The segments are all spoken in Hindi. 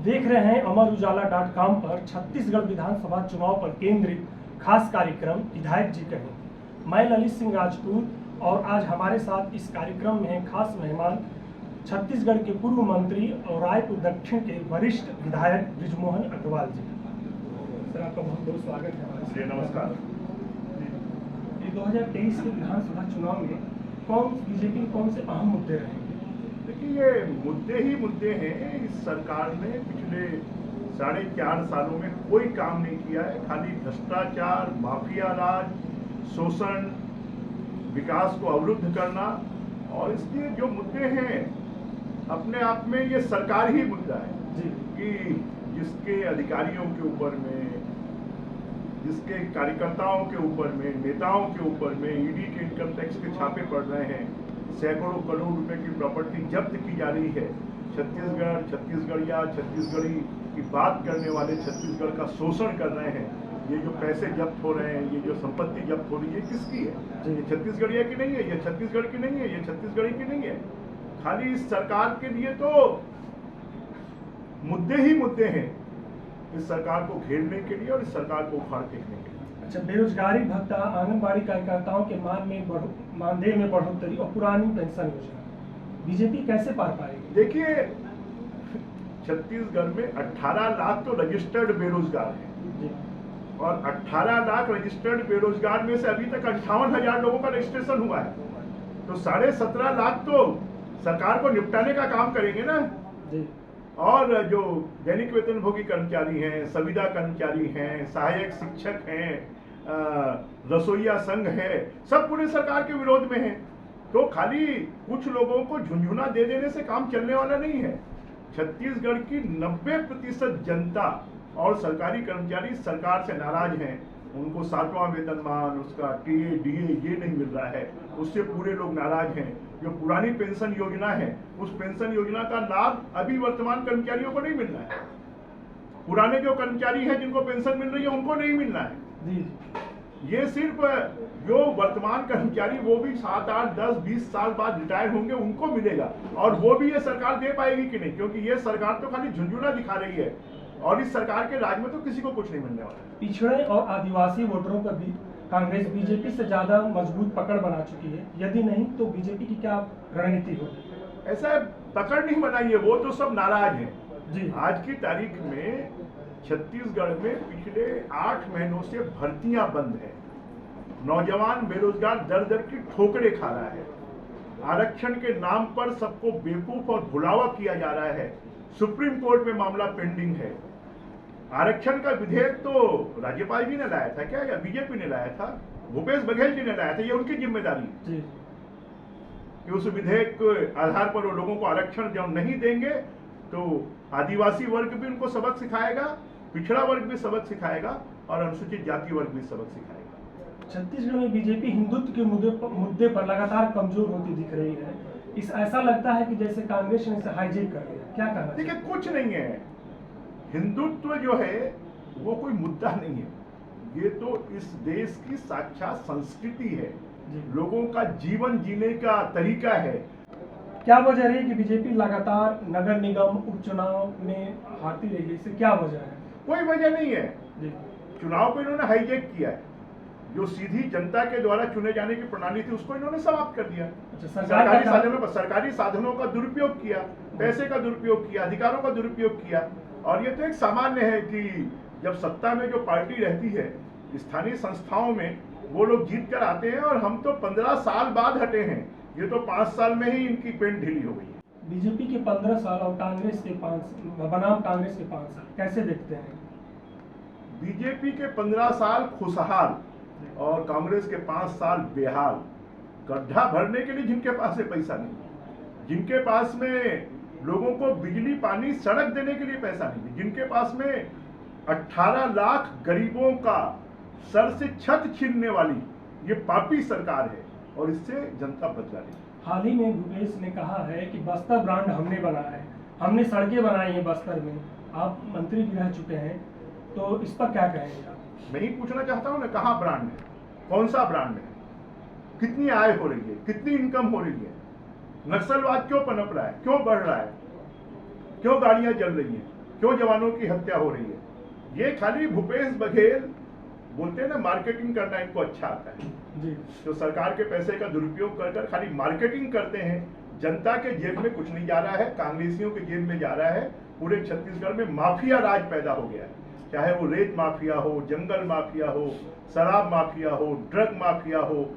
देख रहे हैं अमर पर छत्तीसगढ़ विधानसभा चुनाव पर केंद्रित खास कार्यक्रम विधायक जी कहें। मैं ललित सिंह राजपूत और आज हमारे साथ इस कार्यक्रम में खास मेहमान छत्तीसगढ़ के पूर्व मंत्री और रायपुर दक्षिण के वरिष्ठ विधायक बृजमोहन अग्रवाल जी। सर, आपका बहुत बहुत स्वागत है हमारे साथ। नमस्कार। 2023 के विधानसभा चुनाव में बीजेपी कौन से अहम मुद्दे रहेंगे? देखिए, ये मुद्दे ही मुद्दे हैं। इस सरकार ने पिछले 4.5 सालों में कोई काम नहीं किया है। खाली भ्रष्टाचार, माफिया राज, शोषण, विकास को अवरुद्ध करना, और इसलिए जो मुद्दे हैं अपने आप में ये सरकार ही मुद्दा है कि जिसके अधिकारियों के ऊपर में, जिसके कार्यकर्ताओं के ऊपर में, नेताओं के ऊपर में ईडी के इनकम टैक्स के छापे पड़ रहे हैं, सैकड़ों करोड़ रुपए की प्रॉपर्टी जब्त की जा रही है। छत्तीसगढ़िया छत्तीसगढ़ी की बात करने वाले छत्तीसगढ़ का शोषण कर रहे हैं। ये जो पैसे जब्त हो रहे हैं, ये जो संपत्ति जब्त हो रही है, किसकी है? ये छत्तीसगढ़िया की नहीं है, ये छत्तीसगढ़ की नहीं है, ये छत्तीसगढ़ी की नहीं है। खाली इस सरकार के लिए तो मुद्दे ही मुद्दे हैं, इस सरकार को घेरने के लिए और इस सरकार को उखाड़ फेंकने के लिए। अच्छा, बेरोजगारी भत्ता, आंगनबाड़ी कार्यकर्ताओं के मानदेय में बढ़ोतरी और पुरानी पेंशन योजना बीजेपी कैसे पार पाएगी? देखिए, छत्तीसगढ़ में 18 लाख तो रजिस्टर्ड बेरोजगार हैं और 18 लाख रजिस्टर्ड बेरोजगार में से अभी तक 58,000 लोगों का रजिस्ट्रेशन हुआ है। तो 17.5 लाख तो सरकार को निपटाने का काम करेंगे ना जी। और जो दैनिक वेतनभोगी कर्मचारी हैं, संविदा कर्मचारी हैं, सहायक शिक्षक हैं, रसोईया संघ है, सब पूरे सरकार के विरोध में हैं। तो खाली कुछ लोगों को झुंझुना दे देने से काम चलने वाला नहीं है। छत्तीसगढ़ की 90% जनता और सरकारी कर्मचारी सरकार से नाराज हैं। उनको 7वां वेतनमान, उसका टीए डीए ये नहीं मिल रहा है, उससे पूरे लोग नाराज हैं। जो पुरानी पेंशन योजना है, उस पेंशन योजना का लाभ अभी वर्तमान कर्मचारियों को नहीं मिल रहा है। पुराने जो कर्मचारी हैं जिनको पेंशन मिल रही है, उनको नहीं मिल रहा है। ये सिर्फ जो वर्तमान कर्मचारी वो भी 7, 8, 10, 20 साल बाद रिटायर होंगे, उनको मिलेगा। और वो भी ये सरकार दे पाएगी कि नहीं, क्योंकि ये सरकार तो खाली झुंझुना दिखा रही है और इस सरकार के राज में तो किसी को कुछ नहीं मिलने वाला। पिछड़े और आदिवासी वोटरों का भी कांग्रेस बीजेपी से ज्यादा मजबूत पकड़ बना चुकी है। यदि नहीं तो बीजेपी की क्या रणनीति होगी? ऐसा पकड़ नहीं बनाई है, वो तो सब नाराज हैं जी। आज की तारीख में छत्तीसगढ़ में पिछले 8 महीनों से भर्तियां बंद है। नौजवान बेरोजगार दर दर की ठोकरें खा रहा है। आरक्षण के नाम पर सबको बेवकूफ और भुलावा किया जा रहा है। सुप्रीम कोर्ट में मामला पेंडिंग है। आरक्षण का विधेयक तो राज्यपाल जी ने लाया था क्या, या बीजेपी ने लाया था? भूपेश बघेल जी ने लाया था। ये उनकी जिम्मेदारी है कि उस विधेयक के आधार पर वो लोगों को आरक्षण जब नहीं देंगे तो आदिवासी वर्ग भी उनको सबक सिखाएगा, पिछड़ा वर्ग भी सबक सिखाएगा और अनुसूचित जाति वर्ग भी सबक सिखाएगा। छत्तीसगढ़ में बीजेपी हिंदुत्व के मुद्दे पर लगातार कमजोर होती दिख रही है। ऐसा लगता है कि जैसे कांग्रेस ने इसे हाईजेक कर लिया। क्या कहना? देखिए, कुछ नहीं है। हिंदुत्व जो है वो कोई मुद्दा नहीं है, ये तो इस देश की साक्षात संस्कृति है, लोगों का जीवन जीने का तरीका है। क्या वजह रही कि बीजेपी लगातार नगर निगम उपचुनाव में हारती रही है? इससे क्या वजह है? कोई वजह नहीं है। चुनाव को इन्होंने हाईजेक किया है। जो सीधी जनता के द्वारा चुने जाने की प्रणाली थी उसको इन्होंने समाप्त कर दिया। सरकारी साधनों का दुरुपयोग किया, पैसे का दुरुपयोग किया, अधिकारों का दुरुपयोग किया। और ये तो एक सामान्य है कि जब सत्ता में जो पार्टी रहती है, स्थानीय संस्थाओं में वो लोग जीत कर आते हैं और हम तो 15 साल बाद हटे हैं। ये तो 5 साल में ही इनकी पेंट ढीली हो गई है। बीजेपी के 15 साल और कांग्रेस के 5 बनाम कांग्रेस के 5 साल कैसे देखते हैं? बीजेपी के 15 साल खुशहाल और कांग्रेस के 5 साल बेहाल। गड्ढा भरने के लिए जिनके पास है पैसा नहीं, जिनके पास में लोगों को बिजली पानी सड़क देने के लिए पैसा नहीं, जिनके पास में 18 लाख गरीबों का सर से छत छीनने वाली ये पापी सरकार है और इससे जनता बदला रही। हाल ही में भूपेश ने कहा है कि बस्तर ब्रांड हमने बनाया है, हमने सड़कें बनाई हैं बस्तर में। आप मंत्री भी रह चुके हैं, तो इस पर क्या कहेंगे आप? मैं ही पूछना चाहता हूँ ना, कहाँ ब्रांड है, कौन सा ब्रांड है, कितनी आय हो रही है, कितनी इनकम हो रही है? नक्सलवाद क्यों पनप रहा है, क्यों बढ़ रहा है, क्यों गाड़ियां जल रही हैं, क्यों जवानों की हत्या हो रही है? ये खाली भूपेश बघेल बोलते हैं ना, मार्केटिंग करना इनको अच्छा आता है जी। जो सरकार के पैसे का दुरुपयोग कर कर खाली मार्केटिंग करते हैं। जनता के जेब में कुछ नहीं जा रहा है, कांग्रेसियों के जेब में जा रहा है। पूरे छत्तीसगढ़ में माफिया राज पैदा हो गया है, चाहे वो रेत माफिया हो, जंगल माफिया हो, शराब माफिया हो, ड्रग माफिया हो,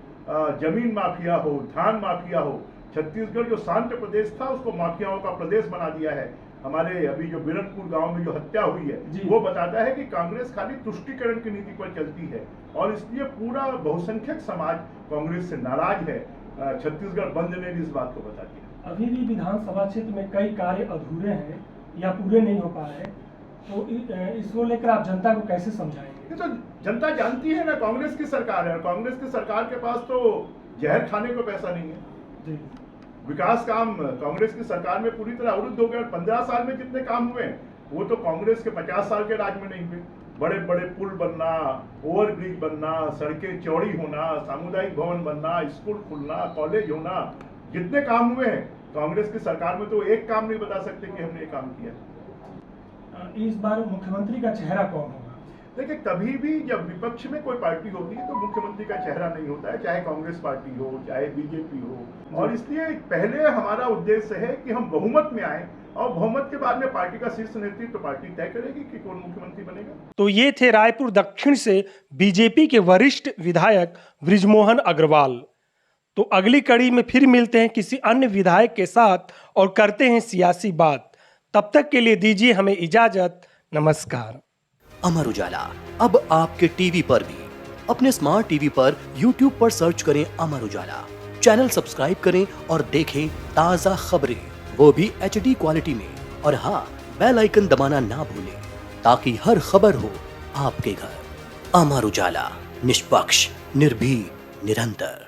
जमीन माफिया हो, धान माफिया हो। छत्तीसगढ़ जो शांत प्रदेश था उसको माफियाओं का प्रदेश बना दिया है। हमारे अभी जो बिरनपुर गांव में जो हत्या हुई है वो बताता है कि कांग्रेस खाली तुष्टीकरण की नीति पर चलती है और इसलिए पूरा बहुसंख्यक समाज कांग्रेस से नाराज है। छत्तीसगढ़ बंद ने भी इस बात को बता दिया। अभी भी विधानसभा क्षेत्र में कई कार्य अधूरे हैं या पूरे नहीं हो पा रहे, तो इसको लेकर आप जनता को कैसे समझाएंगे? ये तो जनता जानती है ना, कांग्रेस की सरकार है और कांग्रेस की सरकार के पास तो जहर खाने को पैसा नहीं है जी। विकास काम कांग्रेस की सरकार में पूरी तरह अवरुद्ध हो गया। 15 साल में जितने काम हुए वो तो कांग्रेस के 50 साल के राज में नहीं हुए। बड़े बड़े पुल बनना, ओवरब्रिज बनना, सड़कें चौड़ी होना, सामुदायिक भवन बनना, स्कूल खुलना, कॉलेज होना, जितने काम हुए हैं कांग्रेस की सरकार में तो एक काम नहीं बता सकते कि हमने ये काम किया। इस बार मुख्यमंत्री का चेहरा कौन होगा? देखिए, कभी भी जब विपक्ष में कोई पार्टी होती है तो मुख्यमंत्री का चेहरा नहीं होता है, चाहे कांग्रेस पार्टी हो चाहे बीजेपी हो। और इसलिए पहले हमारा उद्देश्य है कि हम बहुमत में आए और बहुमत के बाद में पार्टी का शीर्ष नेतृत्व पार्टी तय करेगी कि कौन मुख्यमंत्री बनेगा। तो ये थे रायपुर दक्षिण से बीजेपी के वरिष्ठ विधायक बृजमोहन अग्रवाल। तो अगली कड़ी में फिर मिलते हैं किसी अन्य विधायक के साथ और करते हैं सियासी बात। तब तक के लिए दीजिए हमें इजाजत। नमस्कार। अमर उजाला अब आपके टीवी पर भी। अपने स्मार्ट टीवी पर YouTube पर सर्च करें अमर उजाला, चैनल सब्सक्राइब करें और देखें ताज़ा खबरें, वो भी HD क्वालिटी में। और हाँ, बेल आइकन दबाना ना भूलें ताकि हर खबर हो आपके घर। अमर उजाला, निष्पक्ष, निर्भीक, निरंतर।